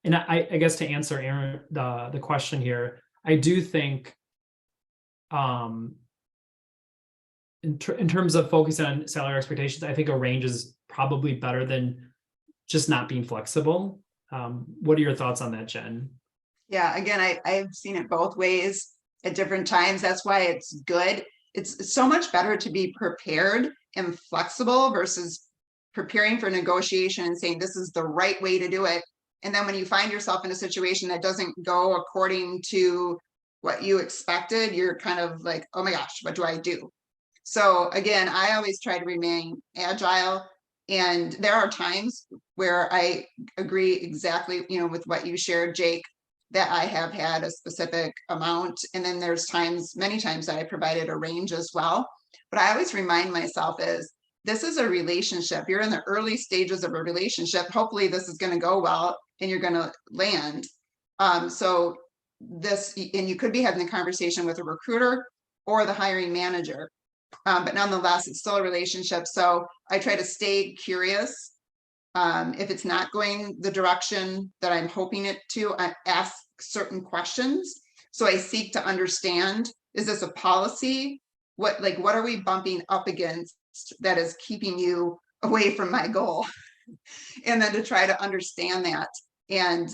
And I guess to answer Aaron, the question here, I do think in terms of focusing on salary expectations, I think a range is probably better than just not being flexible. What are your thoughts on that, Jen? Yeah, again, I've seen it both ways at different times. That's why it's good. It's so much better to be prepared and flexible versus preparing for negotiation and saying this is the right way to do it. And then when you find yourself in a situation that doesn't go according to what you expected, you're kind of like, oh my gosh, what do I do? So again, I always try to remain agile. And there are times where I agree exactly, with what you shared, Jake, that I have had a specific amount. And then there's many times that I provided a range as well. But I always remind myself this is a relationship. You're in the early stages of a relationship. Hopefully this is going to go well and you're going to land. So and you could be having a conversation with a recruiter or the hiring manager. But nonetheless, it's still a relationship. So I try to stay curious. If it's not going the direction that I'm hoping it to, I ask certain questions. So I seek to understand, is this a policy? What are we bumping up against that is keeping you away from my goal? And then to try to understand that, and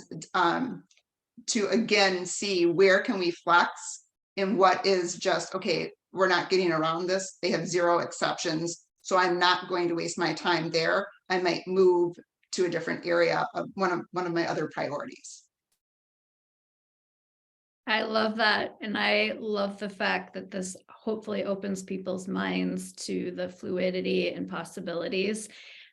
to again see where can we flex and what is just, okay, we're not getting around this. They have 0 exceptions. So I'm not going to waste my time there. I might move to a different area of one of my other priorities. I love that. And I love the fact that this hopefully opens people's minds to the fluidity and possibilities.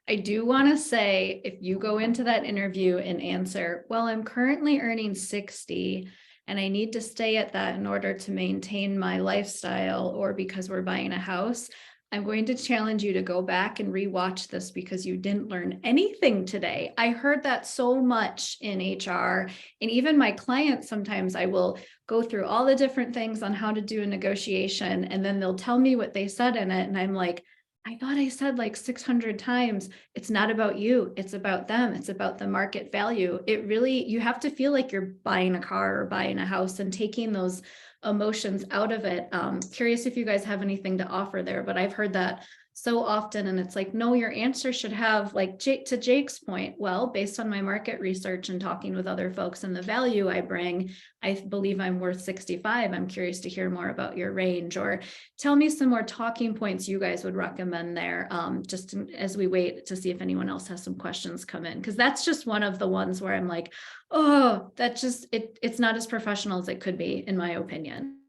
I do want to say, if you go into that interview and answer, well, I'm currently earning 60 and I need to stay at that in order to maintain my lifestyle, or because we're buying a house, I'm going to challenge you to go back and rewatch this, because you didn't learn anything today. I heard that so much in HR, and even my clients, sometimes I will go through all the different things on how to do a negotiation, and then they'll tell me what they said in it. And I'm like, I thought I said like 600 times, it's not about you, it's about them, it's about the market value. It really, you have to feel like you're buying a car or buying a house and taking those emotions out of it. Curious if you guys have anything to offer there, but I've heard that so often, and it's like, no, your answer should have, like, to Jake's point, well, based on my market research and talking with other folks and the value I bring, I believe I'm worth 65. I'm curious to hear more about your range, or tell me some more talking points you guys would recommend there, just as we wait to see if anyone else has some questions come in, because that's just one of the ones where I'm like, oh, it's not as professional as it could be, in my opinion.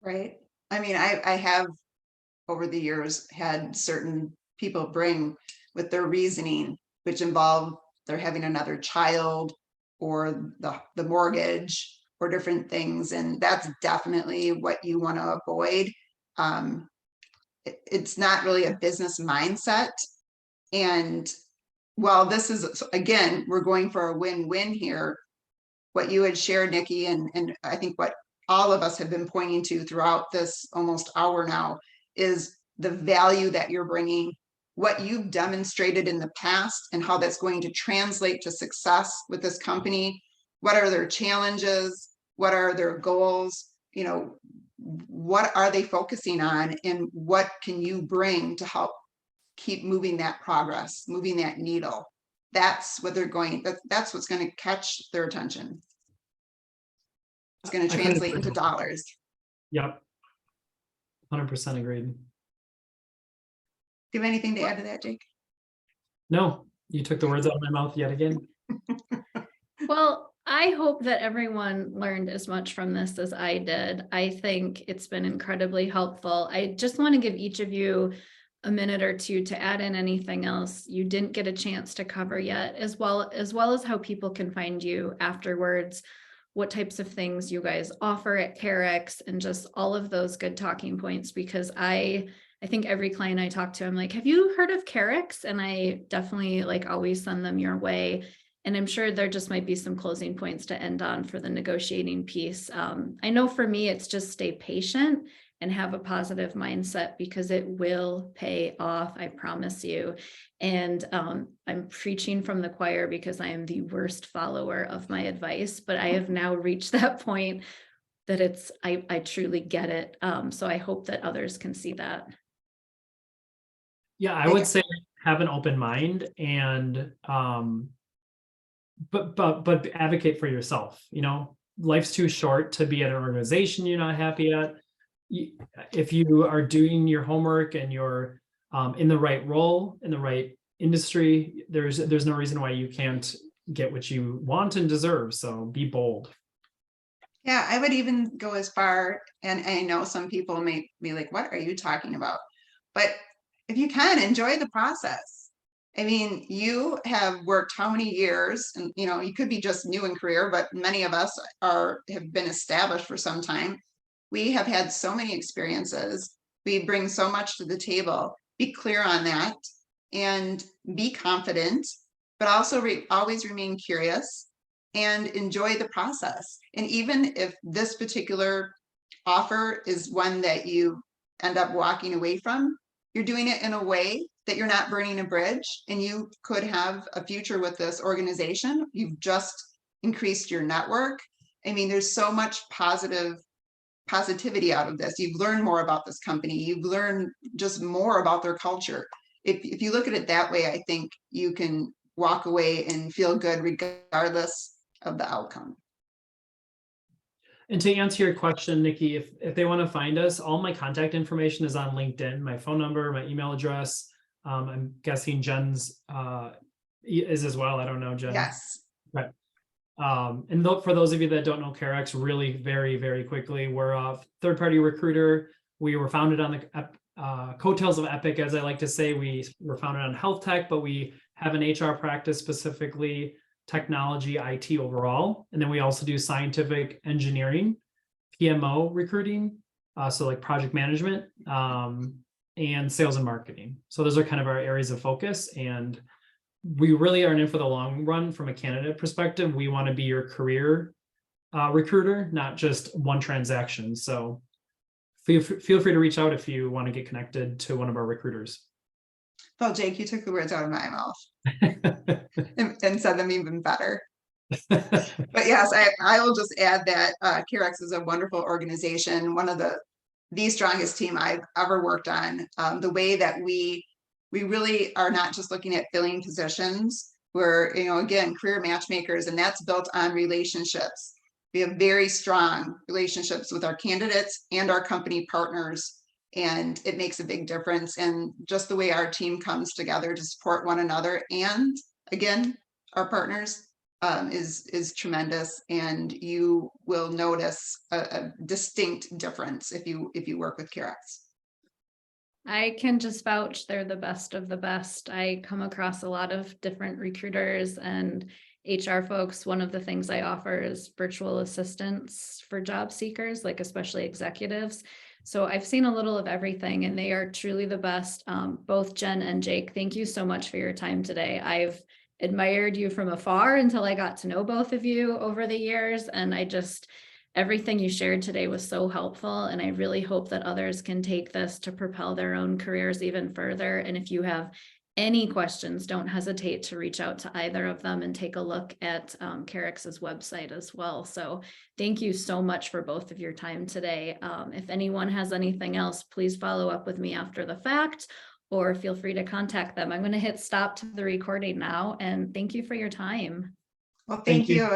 Right. I mean, I have over the years had certain people bring with their reasoning, which involve they're having another child or the mortgage or different things. And that's definitely what you want to avoid. It's not really a business mindset. And while this is, again, we're going for a win-win here, what you had shared, Nikki, and I think what all of us have been pointing to throughout this almost hour now is the value that you're bringing, what you've demonstrated in the past and how that's going to translate to success with this company. What are their challenges? What are their goals? You know, what are they focusing on, and what can you bring to help keep moving that progress, moving that needle? That's what they're going, that's what's going to catch their attention. It's going to I couldn't translate agree into more. dollars. Yep. 100% agreed. Do you have anything to add to that, Jake? No, you took the words out of my mouth yet again. Well, I hope that everyone learned as much from this as I did. I think it's been incredibly helpful. I just want to give each of you a minute or two to add in anything else you didn't get a chance to cover yet, as well as how people can find you afterwards, what types of things you guys offer at Carex, and just all of those good talking points, because I think every client I talk to, I'm like, have you heard of Carex? And I definitely always send them your way. And I'm sure there just might be some closing points to end on for the negotiating piece. I know for me, it's just stay patient and have a positive mindset, because it will pay off, I promise you. And I'm preaching from the choir because I am the worst follower of my advice, but I have now reached that point that I truly get it. So I hope that others can see that. Yeah, I would say have an open mind, and but advocate for yourself. You know, life's too short to be at an organization you're not happy at. If you are doing your homework and you're in the right role, in the right industry, there's no reason why you can't get what you want and deserve. So be bold. Yeah, I would even go as far, and I know some people may be like, what are you talking about? But if you can, enjoy the process. I mean, you have worked how many years, and you could be just new in career, but many of us have been established for some time. We have had so many experiences. We bring so much to the table. Be clear on that and be confident, but also always remain curious and enjoy the process. And even if this particular offer is one that you end up walking away from, you're doing it in a way that you're not burning a bridge, and you could have a future with this organization. You've just increased your network. I mean, there's so much positivity out of this. You've learned more about this company. You've learned just more about their culture. If you look at it that way, I think you can walk away and feel good regardless of the outcome. And to answer your question, Nikki, if they want to find us, all my contact information is on LinkedIn, my phone number, my email address. I'm guessing Jen's is as well. I don't know, Jen. Yes. Right. And for those of you that don't know Carex, really very, very quickly, we're a third-party recruiter. We were founded on the coattails of Epic, as I like to say. We were founded on health tech, but we have an HR practice, specifically technology, IT overall. And then we also do scientific engineering, PMO recruiting, so like project management, and sales and marketing. So those are kind of our areas of focus. And we really are in for the long run from a candidate perspective. We want to be your career recruiter, not just one transaction. So feel free to reach out if you want to get connected to one of our recruiters. Well, Jake, you took the words out of my mouth and said them even better. But yes, I will just add that Carex is a wonderful organization, one of the strongest team I've ever worked on. The way that we really are not just looking at filling positions. We're, again, career matchmakers, and that's built on relationships. We have very strong relationships with our candidates and our company partners, and it makes a big difference. And just the way our team comes together to support one another, and again, our partners, is tremendous. And you will notice a distinct difference if you work with Carex. I can just vouch they're the best of the best. I come across a lot of different recruiters and HR folks. One of the things I offer is virtual assistants for job seekers, like especially executives. So I've seen a little of everything and they are truly the best. Both Jen and Jake, thank you so much for your time today. I've admired you from afar until I got to know both of you over the years. And everything you shared today was so helpful. And I really hope that others can take this to propel their own careers even further. And if you have any questions, don't hesitate to reach out to either of them and take a look at Carex's website as well. So thank you so much for both of your time today. If anyone has anything else, please follow up with me after the fact, or feel free to contact them. I'm going to hit stop to the recording now, and thank you for your time. Well, thank you.